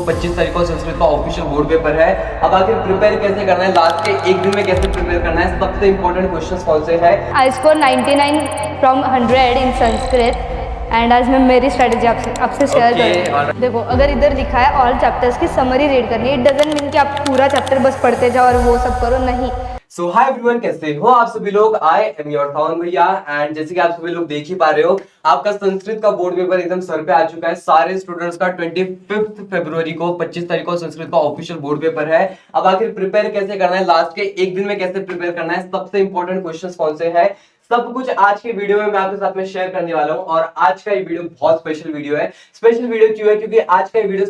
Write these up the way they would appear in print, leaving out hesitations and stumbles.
25 तारीख को संस्कृत का ऑफिशियल बोर्ड पेपर है। अब आखिर प्रिपेयर कैसे करना है, लास्ट के एक दिन में कैसे प्रिपेयर करना है, सबसे इंपॉर्टेंट क्वेश्चंस कौन से हैं। आई score 99 from 100 in Sanskrit and आज मैं मेरी स्ट्रेटेजी आपसे शेयर करूँगी। देखो, अगर इधर लिखा है ऑल चैप्टर्स की समरी रीड करनी है, इट डजंट मीन कि आप पूरा चैप्टर बस पढ़ते जाओ और वो सब करो, नहीं। सो हाय एवरीवन, कैसे हो आप सभी लोग। आई एम योर थाउन भैया एंड जैसे कि आप सभी लोग देख ही पा रहे हो, आपका संस्कृत का बोर्ड पेपर एकदम सर पे आ चुका है। सारे स्टूडेंट्स का 25 फरवरी को 25 तारीख को संस्कृत का ऑफिशियल बोर्ड पेपर है। अब आखिर प्रिपेयर कैसे करना है, लास्ट के एक दिन में कैसे प्रिपेयर करना है, सबसे इंपॉर्टेंट क्वेश्चंस कौन से हैं, सब कुछ आज के वीडियो में मैं आपके साथ में शेयर करने वाला हूं। और आज का ये वीडियो बहुत स्पेशल वीडियो है। स्पेशल वीडियो क्यों है, क्योंकि आज का ये वीडियो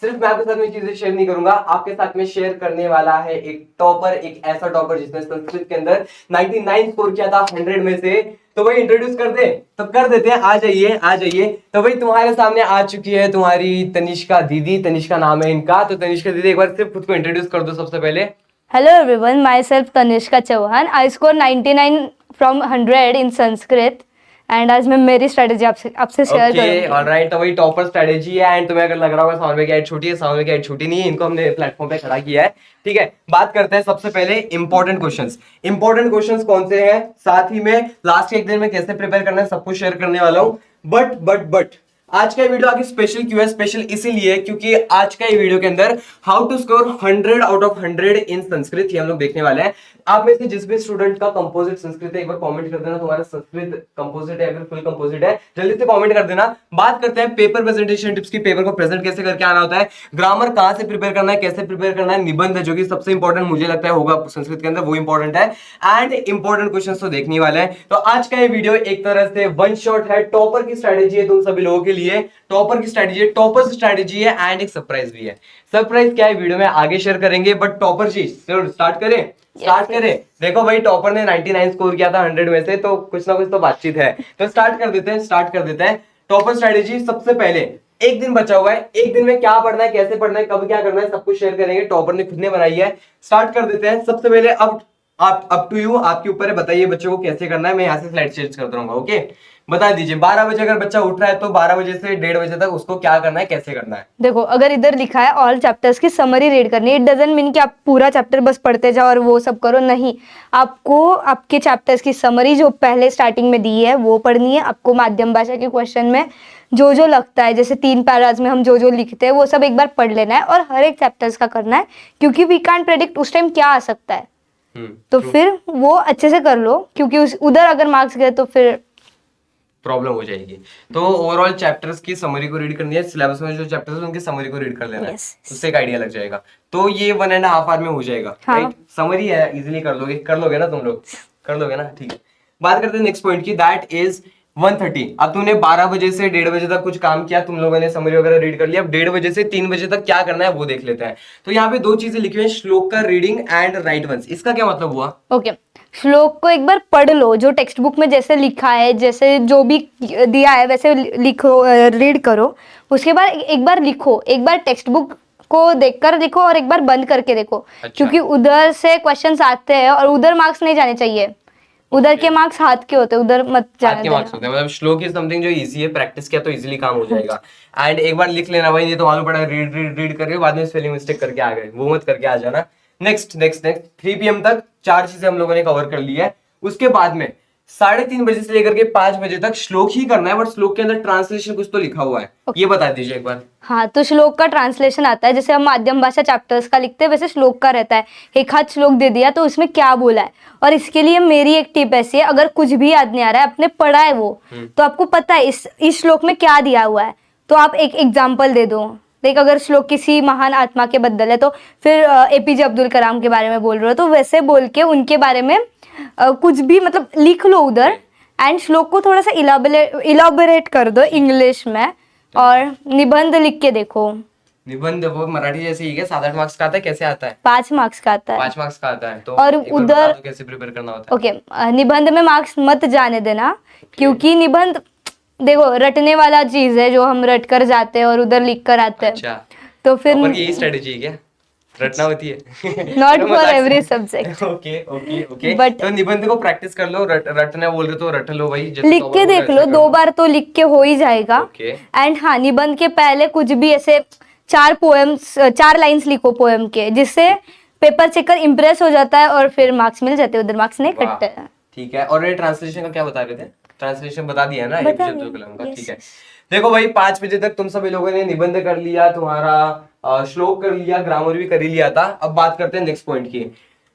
सिर्फ मैं आपके साथ में चीजें शेयर नहीं करूंगा, आपके साथ में शेयर करने वाला है एक टॉपर, एक ऐसा टॉपर जिसने संस्कृत के अंदर 99 स्कोर किया था 100 में से। तो भाई इंट्रोड्यूस कर दे, तो कर देते हैं। आ जाइए। तो भाई तुम्हारे सामने आ चुकी है तुम्हारी तनिष्का दीदी। तनिष्का नाम है इनका। तो तनिष्का दीदी, एक बार सिर्फ खुद को इंट्रोड्यूस कर दो सबसे पहले। Hello everyone, myself Tanishka Chauhan. I score 99 from 100 in Sanskrit and आज मैं मेरी स्ट्रेटेजी आपसे शेयर करूंगी। ऑलराइट, तो वही टॉपर स्ट्रेटेजी है। एंड तुम्हें अगर लग रहा होगा साउंड की हाइट छोटी है, साउंड की हाइट छोटी नहीं है, इनको हमने प्लेटफॉर्म पे खड़ा किया है। ठीक है, बात करते हैं सबसे पहले इंपॉर्टेंट क्वेश्चंस कौन से हैं, साथ ही में लास्ट के एक दिन में कैसे प्रिपेयर करना है, सब कुछ शेयर करने वाला हूं। बट आज का वीडियो आगे स्पेशल क्यों है, स्पेशल इसीलिए क्योंकि आज का ये वीडियो के अंदर how to score 100 out of 100 in Sanskrit ये हम लोग देखने वाले हैं। आप में से जिस भी स्टूडेंट का कंपोजिट संस्कृत है, एक बार कमेंट कर देना तुम्हारा संस्कृत कंपोजिट है या फिर फुल कंपोजिट है, जल्दी से कमेंट कर देना। बात करते हैं पेपर प्रेजेंटेशन टिप्स की। पेपर को प्रेजेंट कैसे करके आना होता है, ग्रामर कहां से प्रिपेयर करना है, कैसे प्रिपेयर करना है, निबंध जो कि सबसे इंपॉर्टेंट मुझे लगता है होगा संस्कृत के अंदर, वो इंपॉर्टेंट है। एंड इंपॉर्टेंट क्वेश्चन तो देखने वाले हैं। तो आज का ये वीडियो एक तरह से वन शॉट है, टॉपर की स्ट्रेटेजी है तुम सभी लोगों के लिए। टॉपर की स्ट्रेटेजी है एंड एक सरप्राइज भी है। सरप्राइज क्या है वीडियो में आगे शेयर करेंगे, बट टॉपर जी स्टार्ट करें। देखो भाई, टॉपर ने 99 स्कोर किया था 100 में से, तो कुछ ना कुछ तो बातचीत है। तो स्टार्ट कर देते हैं। टॉपर स्ट्रेटेजी, सबसे पहले एक दिन बचा हुआ है, एक दिन में क्या पढ़ना है, कैसे पढ़ना है, कब क्या करना है, सब कुछ शेयर करेंगे। टॉपर ने खुद ने बनाई है। स्टार्ट कर देते हैं। सबसे पहले अब अप टू यू, आपके ऊपर है, बताइए बच्चों को कैसे करना है। मैं यहाँ से स्लाइड चेंज करता रहूंगा। ओके, बता दीजिए 12 बजे अगर बच्चा उठ रहा है तो 12 बजे से 1:30 बजे तक उसको क्या करना है, कैसे करना है। देखो, अगर इधर लिखा है ऑल चैप्टर्स की समरी रीड करनी है, इट डजंट मीन कि आप पूरा चैप्टर बस पढ़ते जाओ और वो सब करो, नहीं। आपको आपके चैप्टर्स की समरी जो पहले स्टार्टिंग में दी है वो पढ़नी है। आपको माध्यम भाषा के क्वेश्चन में जो लगता है, जैसे 3 पैराग्राफ्स में हम जो लिखते हैं वो सब एक बार पढ़ लेना है और हर एक चैप्टर्स का करना है, क्योंकि वी कांट प्रेडिक्ट उस टाइम क्या आ सकता है। तो फिर वो अच्छे से कर लो, क्योंकि उधर अगर मार्क्स गए तो फिर प्रॉब्लम हो जाएगी। तो ओवरऑल चैप्टर्स की समरी को रीड करनी है, सिलेबस में जो चैप्टर्स है उनकी समरी को रीड कर लेना है, उससे एक आइडिया लग जाएगा। तो ये 1.5 आवर में हो जाएगा। राइट, समरी है, इजीली कर लोगे ना तुम लोग, कर लोगे ना। ठीक है, बात करते हैं नेक्स्ट पॉइंट की, दैट इज 1:30। अब तुमने 12 बजे से 1:30 बजे तक कुछ काम किया, तुम लोगों ने समरी वगैरह रीड कर लिया। अब 1:30 बजे से 3 बजे तक क्या करना है वो देख लेते हैं। तो यहाँ पे 2 चीजें लिखी हुई है, श्लोक का रीडिंग एंड राइट वंस। इसका क्या मतलब हुआ? ओके, श्लोक को एक बार पढ़ लो, जो टेक्स्ट बुक में जैसे लिखा है, जैसे जो भी दिया है वैसे लिखो, रीड करो। उसके बाद एक बार लिखो, एक बार टेक्स्ट बुक को देखकर देखो और एक बार बंद करके देखो। अच्छा। क्योंकि उधर से क्वेश्चंस आते हैं और उधर मार्क्स नहीं जाने चाहिए। उधर के मार्क्स हाथ के होते हैं, उधर मत जाने देना। मार्क्स होते हैं, मतलब श्लोक इज समथिंग जो इजी है, प्रैक्टिस किया तो इजीली काम हो जाएगा। एंड एक बार लिख लेना भाई, ये तो मालूम पड़ा रीड कर रहे हो, बाद में स्पेलिंग मिस्टेक करके आ गए, वो मत करके आ जाना। नेक्स्ट 3 PM तक 4 चीजें हम लोगों ने कवर कर ली है। उसके बाद में 3:30 बजे से लेकर के 5 बजे तक श्लोक ही करना है, बट श्लोक के अंदर ट्रांसलेशन कुछ तो लिखा हुआ है। ये बता दीजिए एक बार। हाँ, तो श्लोक का ट्रांसलेशन आता है, जैसे हम माध्यम भाषा चैप्टर्स का लिखते हैं वैसे श्लोक का रहता है। एक हाथ श्लोक दे दिया तो उसमें क्या बोला है, और इसके लिए मेरी एक टिप ऐसी है, अगर कुछ भी याद नहीं आ रहा है, अपने पढ़ा है वो, तो आपको पता है इस श्लोक में क्या दिया हुआ है, तो आप एक एग्जाम्पल दे दो। लाइक अगर श्लोक किसी महान आत्मा के बद्दल है तो फिर APJ अब्दुल कलाम के बारे में बोल रहे हो, तो वैसे बोल के उनके बारे में कुछ भी मतलब लिख लो उधर। एंड श्लोक को थोड़ा सा इलाबोरेट कर दो इंग्लिश में, और निबंध लिख के देखो। निबंध वो मराठी जैसे ही है, 7-8 मार्क्स का आता है, कैसे आता है? 5 मार्क्स का आता है। 5 मार्क्स का आता है। तो और उधर कैसे प्रिपेयर करना होता है? ओके, निबंध में मार्क्स मत जाने देना, क्योंकि निबंध देखो रटने वाला चीज है, जो हम रट कर जाते हैं और उधर लिख कर आते हैं। अच्छा, तो फिर यही स्ट्रेटेजी है क्या, रटना होती है? Not for every subject. Okay but तो निबंध को प्रैक्टिस कर लो, रटना बोल रहे तो रट लो भाई, लिख के देख लो, 2 बार तो लिख के हो ही जाएगा। ओके। एंड हाँ, निबंध के पहले कुछ भी ऐसे 4 पोएम्स 4 लाइंस लिखो पोएम के, जिससे पेपर चेकर इम्प्रेस हो जाता है और फिर मार्क्स मिल जाते हैं, उधर मार्क्स नहीं वाह, कटते हैं। ठीक है। और ये ट्रांसलेशन का क्या बता रहे थे? ट्रांसलेशन बता दिया ना बता एपीजे अब्दुल दिया, कलाम का, yes, ठीक है। yes. देखो भाई 5 बजे तक तुम सभी लोगों ने निबंध कर लिया, तुम्हारा श्लोक कर लिया, ग्रामर भी कर ही लिया था। अब बात करते हैं नेक्स्ट पॉइंट की।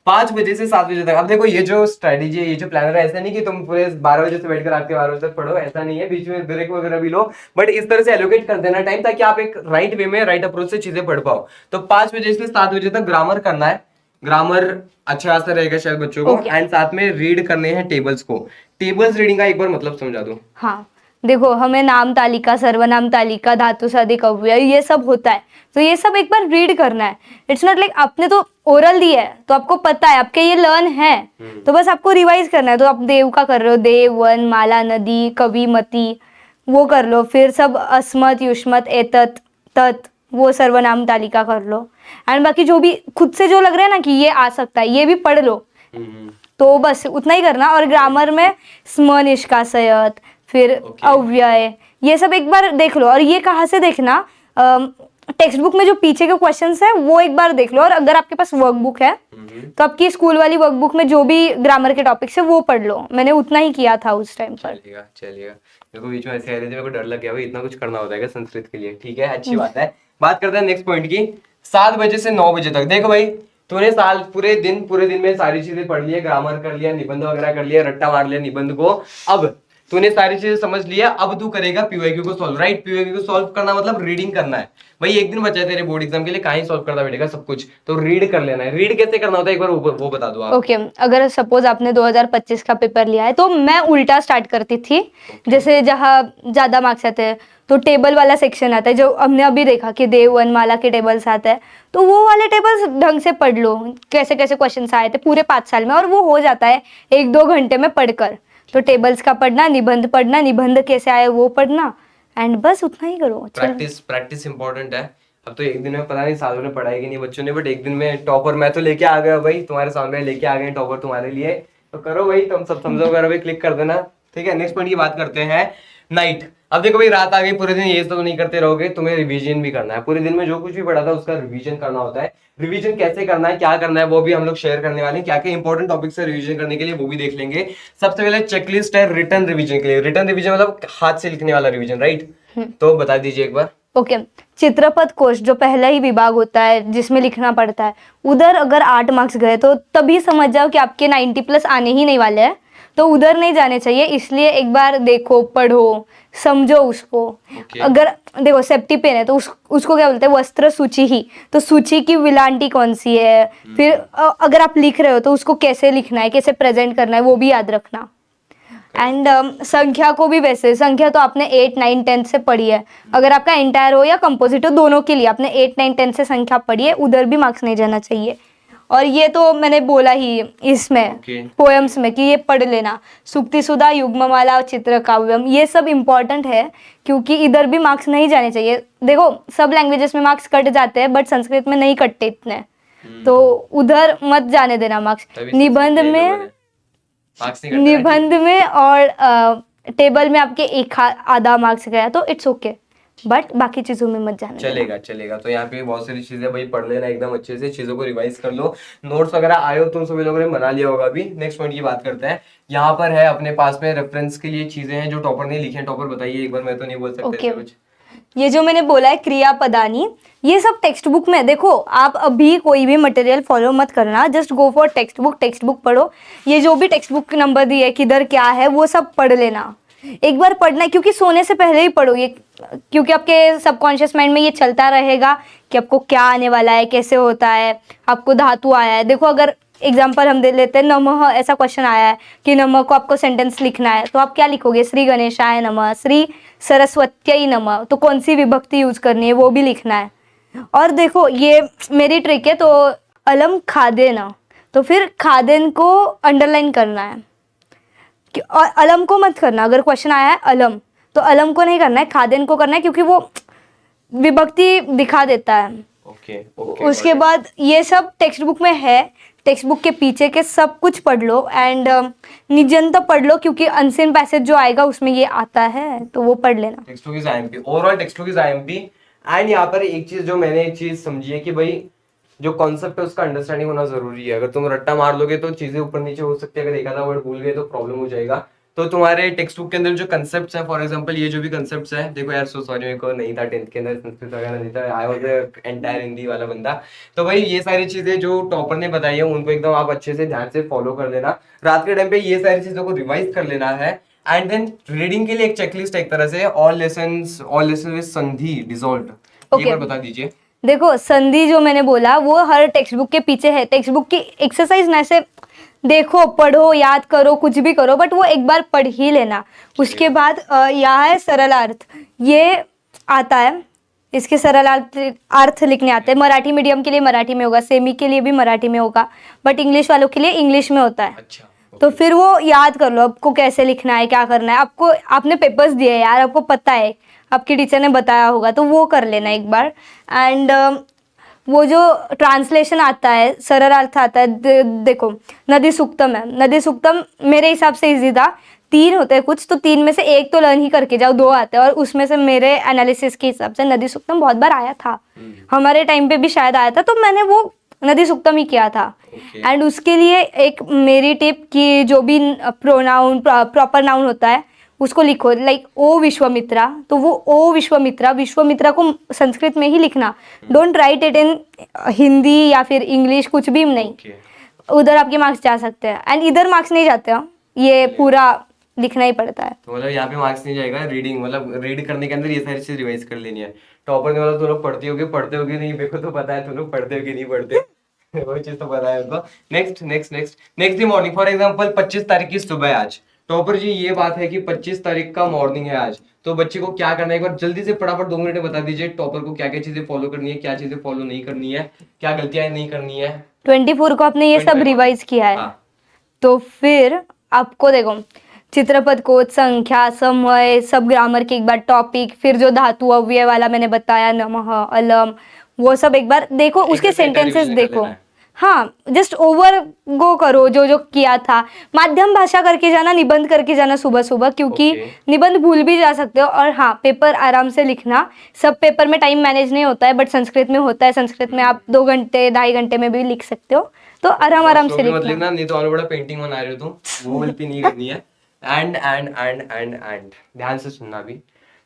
5 बजे से 7 बजे तक। अब देखो ये जो स्ट्रेटेजी है, ये जो प्लानर है, ऐसा नहीं कि तुम पूरे 12 बजे से बैठ कर आपके 12 बजे तक पढ़ो, ऐसा नहीं है, बीच में ब्रेक वगैरह भी लो, बट इस तरह से एलोकेट कर देना टाइम, ताकि आप एक राइट वे में, राइट अप्रोच से चीजें पढ़ पाओ। तो 5 बजे से 7 बजे तक ग्रामर करना है। ग्रामर अच्छा खासा रहेगा शायद बच्चों को, Okay. एंड साथ में रीड करने हैं टेबल्स को। टेबल्स रीडिंग का एक बार मतलब समझा दो। हाँ, देखो हमें नाम तालिका, सर्वनाम तालिका, धातु साधिक अव्यय, ये सब होता है, तो ये सब एक बार रीड करना है। इट्स नॉट लाइक आपने तो ओरल दिया है तो आपको पता है, आपके ये लर्न है, तो बस आपको रिवाइज करना है। तो आप देव का कर रहे हो, देव, वन, माला, नदी, कवि, मति, वो कर लो। फिर सब अस्मत्, युष्मत्, एतत्, तत्, वो सर्वनाम तालिका कर लो। एंड बाकी जो भी खुद से जो लग रहा है ना कि ये आ सकता है, ये भी पढ़ लो। तो बस उतना ही करना। और ग्रामर में स्म, निष्कासयत, फिर अव्यय, ये सब एक बार देख लो। और ये कहाँ से देखना, टेक्स्ट बुक में जो पीछे के क्वेश्चंस है वो एक बार देख लो। और अगर आपके पास वर्कबुक है तो आपकी स्कूल वाली वर्कबुक में जो भी ग्रामर के टॉपिक्स है वो पढ़ लो। मैंने उतना ही किया था उस टाइम पर। चलिएगा चलिएगा। देखो बीच में ऐसे आ रहे थे, मेरे को डर लग गया भाई, इतना कुछ करना होता है क्या संस्कृत के लिए? ठीक है, अच्छी बात है। बात करते हैं नेक्स्ट पॉइंट की। 7 बजे से 9 बजे तक। देखो भाई तूने पूरे दिन में सारी चीजें पढ़ ली है, ग्रामर कर लिया, निबंध वगैरह कर लिया, रट्टा मार लिया निबंध को। अब तूने सारी चीजें समझ लिया, अब तू करेगा पीवाईक्यू को सॉल्व, राइट? पीवाईक्यू को सॉल्व करना मतलब रीडिंग करना है भाई। एक दिन बचा है तेरे बोर्ड एग्जाम के लिए, कहीं सॉल्व करना बैठेगा सब कुछ, तो रीड कर लेना है। रीड कैसे करना होता है एक बार वो बता दो आप। ओके, अगर सपोज आपने 2025 का पेपर लिया है तो मैं उल्टा स्टार्ट करती थी। जैसे जहाँ ज्यादा मार्क्स आते हैं तो टेबल वाला सेक्शन आता है, जो हमने अभी देखा कि देव, वन, माला के टेबल्स आते हैं, तो वो वाले टेबल्स ढंग से पढ़ लो, कैसे कैसे क्वेश्चन आए थे पूरे 5 साल में, और वो हो जाता है 1-2 घंटे में पढ़कर। तो टेबल्स का पढ़ना, निबंध कैसे आए वो पढ़ना, एंड बस उतना ही करो। प्रैक्टिस इंपॉर्टेंट है। अब तो एक दिन में पता नहीं सालों ने पढ़ाई कि नहीं बच्चों ने, बट एक दिन में टॉपर मैं तो लेके आ गया भाई, तुम्हारे सामने लेके आ गए टॉपर तुम्हारे लिए। तो करो भाई, तुम सब समझो, करो भाई, क्लिक कर देना। ठीक है, नेक्स्ट पॉइंट की बात करते हैं, नाइट। अब देखो भाई रात आ गई, पूरे दिन ये तो नहीं करते रहोगे, तुम्हें रिवीजन भी करना है। पूरे दिन में जो कुछ भी पढ़ा था उसका रिवीजन करना होता है। रिवीजन कैसे करना है, क्या करना है, वो भी हम लोग शेयर करने वाले हैं। क्या क्या इंपॉर्टेंट टॉपिक्स है रिवीजन करने के लिए, वो भी देख लेंगे। सबसे पहले चेकलिस्ट है रिटर्न रिवीजन के लिए। रिटर्न रिवीजन मतलब हाथ से लिखने वाला रिवीजन, राइट? तो बता दीजिए एक बार। ओके, चित्रपद कोश जो पहला ही विभाग होता है जिसमें लिखना पड़ता है, उधर अगर 8 मार्क्स गए तो तभी समझ जाओ कि आपके 90+ आने ही नहीं वाले हैं, तो उधर नहीं जाने चाहिए। इसलिए एक बार देखो, पढ़ो, समझो उसको। अगर देखो सेफ्टी पेन है तो उसको क्या बोलते हैं, वस्त्र सूची ही, तो सूची की विलांटी कौन सी है। फिर अगर आप लिख रहे हो तो उसको कैसे लिखना है, कैसे प्रेजेंट करना है, वो भी याद रखना। एंड संख्या को भी वैसे, संख्या तो आपने 8, 9, 10 से पढ़ी है। अगर आपका एंटायर हो या कंपोजिट हो, दोनों के लिए आपने 8, 9, 10 से संख्या पढ़ी है, उधर भी मार्क्स नहीं जाना चाहिए। और ये तो मैंने बोला ही इसमें पोएम्स में कि ये पढ़ लेना, सुक्ति सुधा, युग्ममाला, चित्र काव्यम, ये सब इम्पॉर्टेंट है, क्योंकि इधर भी मार्क्स नहीं जाने चाहिए। देखो सब लैंग्वेजेस में मार्क्स कट जाते हैं, बट संस्कृत में नहीं कटते इतने, तो उधर मत जाने देना मार्क्स। निबंध में और टेबल में आपके एक आधा मार्क्स गया तो इट्स ओके, बट बाकी चीजों में मत जाना। चलेगा। तो यहाँ पे बहुत सारी चीजें भाई पढ़ लेना एकदम अच्छे से, चीजों को रिवाइज कर लो। नोट्स वगैरह आए हो तुम सभी लोगों ने बना लिया होगा अभी। नेक्स्ट पॉइंट की बात करते हैं। यहाँ पर है अपने पास में रेफरेंस के लिए चीजें हैं जो टॉपर ने लिखे हैं। टॉपर बताइए एक बार, मैं तो नहीं बोल सकता कुछ। ये जो मैंने बोला है क्रियापदानी, ये सब टेक्स्ट बुक में। देखो आप अभी कोई भी मटेरियल फॉलो मत करना, just go for text book पढ़ो। ये जो भी टेक्स्ट बुक नंबर दिए है, किधर क्या है, वो सब पढ़ लेना। एक बार पढ़ना है, क्योंकि सोने से पहले ही पढ़ो ये, क्योंकि आपके सबकॉन्शियस माइंड में ये चलता रहेगा कि आपको क्या आने वाला है, कैसे होता है, आपको धातु आया है। देखो अगर एग्जाम्पल हम दे लेते हैं, नमः ऐसा क्वेश्चन आया है कि नमः को आपको सेंटेंस लिखना है, तो आप क्या लिखोगे, श्री गणेशाय नमः, श्री सरस्वत्यै नमः, तो कौन सी विभक्ति यूज करनी है वो भी लिखना है। और देखो ये मेरी ट्रिक है, तो अलम खादेन, तो फिर खादेन को अंडरलाइन करना है, और अलम को मत करना। अगर क्वेश्चन आया है अलम, तो अलम को नहीं करना है, खादेन को करना है, क्योंकि वो विभक्ति दिखा देता है। उसके बाद ये सब टेक्स्ट बुक में है, टेक्स्ट बुक के पीछे के सब कुछ पढ़ लो। एंड निजंत पढ़ लो, क्योंकि अनसीन पैसेज जो आएगा उसमें ये आता है, तो वो पढ़ लेना। Text book is IMP, overall text book is IMP. And यहाँ पर एक चीज जो मैंने एक चीज समझी है कि भाई जो कॉन्सेप्ट है उसका अंडरस्टैंडिंग होना जरूरी है। अगर तुम रट्टा मार लोगे तो चीजें ऊपर नीचे हो सकती है, अगर एक आधा वर्ड भूल गए तो प्रॉब्लम हो जाएगा। तो तुम्हारे टेक्स्ट बुक के अंदर जो कंसेप्ट्स हैं, फॉर एग्जांपल ये जो भी कंसेप्ट्स हैं, देखो यार सो सॉरी मेरे को नहीं था 10th के अंदर संस्कृत वगैरह नहीं था, आई वाज एंटायर हिंदी वाला बंदा। तो भाई ये सारी चीजें जो टॉपर ने बताई है उनको एकदम आप अच्छे से ध्यान से फॉलो कर लेना, रात के टाइम पे ये सारी चीजों को रिवाइज कर लेना है। एंड देन रीडिंग के लिए एक चेकलिस्ट है एक तरह से, ऑल लेसन विद संधि डिसॉल्व्ड, एक Okay. बार बता दीजिए। देखो संधि जो मैंने बोला वो हर टेक्स्ट बुक के पीछे है। टेक्स्ट बुक की एक्सरसाइज ना ऐसे देखो, पढ़ो, याद करो, कुछ भी करो, बट वो एक बार पढ़ ही लेना। उसके बाद यहाँ है सरल अर्थ, ये आता है, इसके सरल अर्थ लिखने आते हैं। मराठी मीडियम के लिए मराठी में होगा, सेमी के लिए भी मराठी में होगा, बट इंग्लिश वालों के लिए इंग्लिश में होता है। अच्छा, तो फिर वो याद कर लो आपको कैसे लिखना है, क्या करना है। आपको आपने पेपर्स दिए हैं यार, आपको पता है, आपकी टीचर ने बताया होगा, तो वो कर लेना एक बार। एंड वो जो ट्रांसलेशन आता है, सरल अर्थ आता है, देखो नदी सूक्तम है, नदी सूक्तम मेरे हिसाब से इजी था। 3 होते हैं कुछ, तो 3 में से एक तो लर्न ही करके जाओ, 2 आते हैं। और उसमें से मेरे एनालिसिस के हिसाब से नदी सूक्तम बहुत बार आया था, हमारे टाइम पे भी शायद आया था, तो मैंने वो नदी सूक्तम ही किया था। एंड उसके लिए एक मेरी टिप कि जो भी प्रोनाउन प्रॉपर नाउन होता है उसको लिखो, लाइक ओ विश्वामित्रा, तो वो ओ विश्वामित्रा, विश्वामित्रा को संस्कृत में ही लिखना। Don't write it in Hindi या फिर इंग्लिश, कुछ भी नहीं। Okay. उधर आपके मार्क्स जा सकते हैं, एंड इधर मार्क्स नहीं जाते हो, ये पूरा लिखना ही पड़ता है। तो मतलब यहाँ पे मार्क्स नहीं जाएगा, रीडिंग मतलब रीड करने के अंदर ये सारी चीज रिवाइज कर लेनी है। टॉपर ने बोला तुम लोग पढ़ते होगे नहीं, मेरे को तो पता है तुम लोग पढ़ते होगे नहीं पढ़ते वो चीज तो पता है उनको। Next day morning, for example 25 तारीख की सुबह है आज। टॉपर जी ये बात है कि 25 तारीख का मॉर्निंग है आज, तो बच्चे को क्या करना है एक बार जल्दी से फटाफट 2 मिनट में बता दीजिए। टॉपर को क्या क्या चीजें फॉलो करनी है, क्या चीजें फॉलो नहीं करनी है, क्या गलतियां नहीं करनी है। 24 को आपने ये सब 25 रिवाइज किया है, हाँ। तो फिर आपको देखो चित्रपद कोश, संख्या, समय, सब ग्रामर के एक बार टॉपिक, फिर जो धातु अव्यय वाला मैंने बताया, नमः, अलम, वो सब एक बार देखो, उसके एक सेंटेंसेस रिवीजन कर देखो। लेना है। हाँ, जस्ट ओवर गो करो जो जो किया था। माध्यम भाषा करके जाना, निबंध करके जाना सुबह सुबह, क्योंकि Okay. निबंध भूल भी जा सकते हो। और हाँ, पेपर आराम से लिखना, सब पेपर में टाइम मैनेज नहीं होता है, बट संस्कृत में होता है। संस्कृत में आप 2 घंटे 2.5 घंटे में भी लिख सकते हो, तो आराम आराम से मत लिखना। लिखना, नहीं तो और बड़ा पेंटिंग बना रहे हो तुम, वो गलती नहीं करनी है। एंड ध्यान से सुनना भी।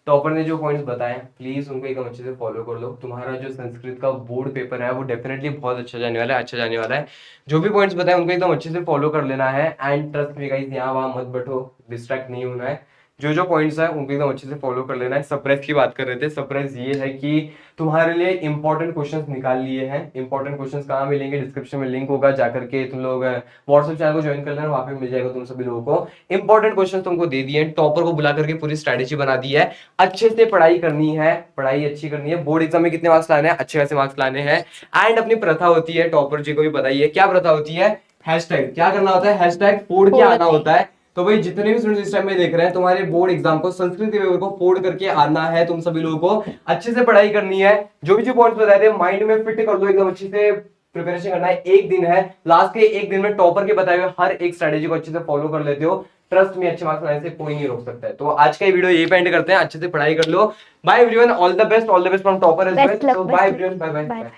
टॉपर ने जो पॉइंट्स बताए प्लीज उनको एकदम अच्छे से फॉलो कर लो। तुम्हारा जो संस्कृत का बोर्ड पेपर है वो डेफिनेटली बहुत अच्छा जाने वाला है, अच्छा जाने वाला है। जो भी पॉइंट्स बताए उनको एकदम अच्छे से फॉलो कर लेना है। एंड ट्रस्ट मी गाइस, यहाँ वहां मत बैठो, डिस्ट्रैक्ट नहीं होना है। जो जो पॉइंट्स है उनको एकदम अच्छे से फॉलो कर लेना है। सरप्राइज की बात कर रहे थे, सरप्राइज ये है कि तुम्हारे लिए इंपॉर्टेंट क्वेश्चंस निकाल लिए हैं। इंपॉर्टेंट क्वेश्चंस कहाँ मिलेंगे, डिस्क्रिप्शन में लिंक होगा, जाकर के तुम लोग व्हाट्सएप चैनल को ज्वाइन कर लेना, वहां पे मिल जाएगा तुम सभी लोगों को। इंपॉर्टेंट क्वेश्चन तुमको दे दिए, टॉपर को बुला करके पूरी स्ट्रेटेजी बना दी है। अच्छे से पढ़ाई करनी है, पढ़ाई अच्छी करनी है। बोर्ड एग्जाम में कितने मार्क्स लाने हैं, अच्छे खासे मार्क्स लाने हैं। एंड अपनी प्रथा होती है, टॉपर जी को भी बताइए क्या प्रथा होती है, हैशटैग क्या करना होता है, हैशटैग फोड़ के आना होता है। तो भाई जितने भी स्टूडेंट्स इस टाइम में देख रहे हैं, तुम्हारे बोर्ड एग्जाम को संस्कृत के पेपर को फोड़ करके आना है। तुम सभी लोगों को अच्छे से पढ़ाई करनी है। जो भी पॉइंट्स बताए थे माइंड में फिट कर लो, एकदम अच्छे से प्रिपरेशन करना है। एक दिन है, लास्ट के एक दिन में टॉपर के बताए हुए हर एक स्ट्रेटेजी को अच्छे से फॉलो कर लेते हो, ट्रस्ट में अच्छे मार्क्स लाने से कोई नहीं रोक सकता है। तो आज का ये वीडियो यही पे एंड करते हैं, अच्छे से पढ़ाई कर लो। Bye everyone, all the best from topper as well. तो बाय एवरीवन, बाय बाय।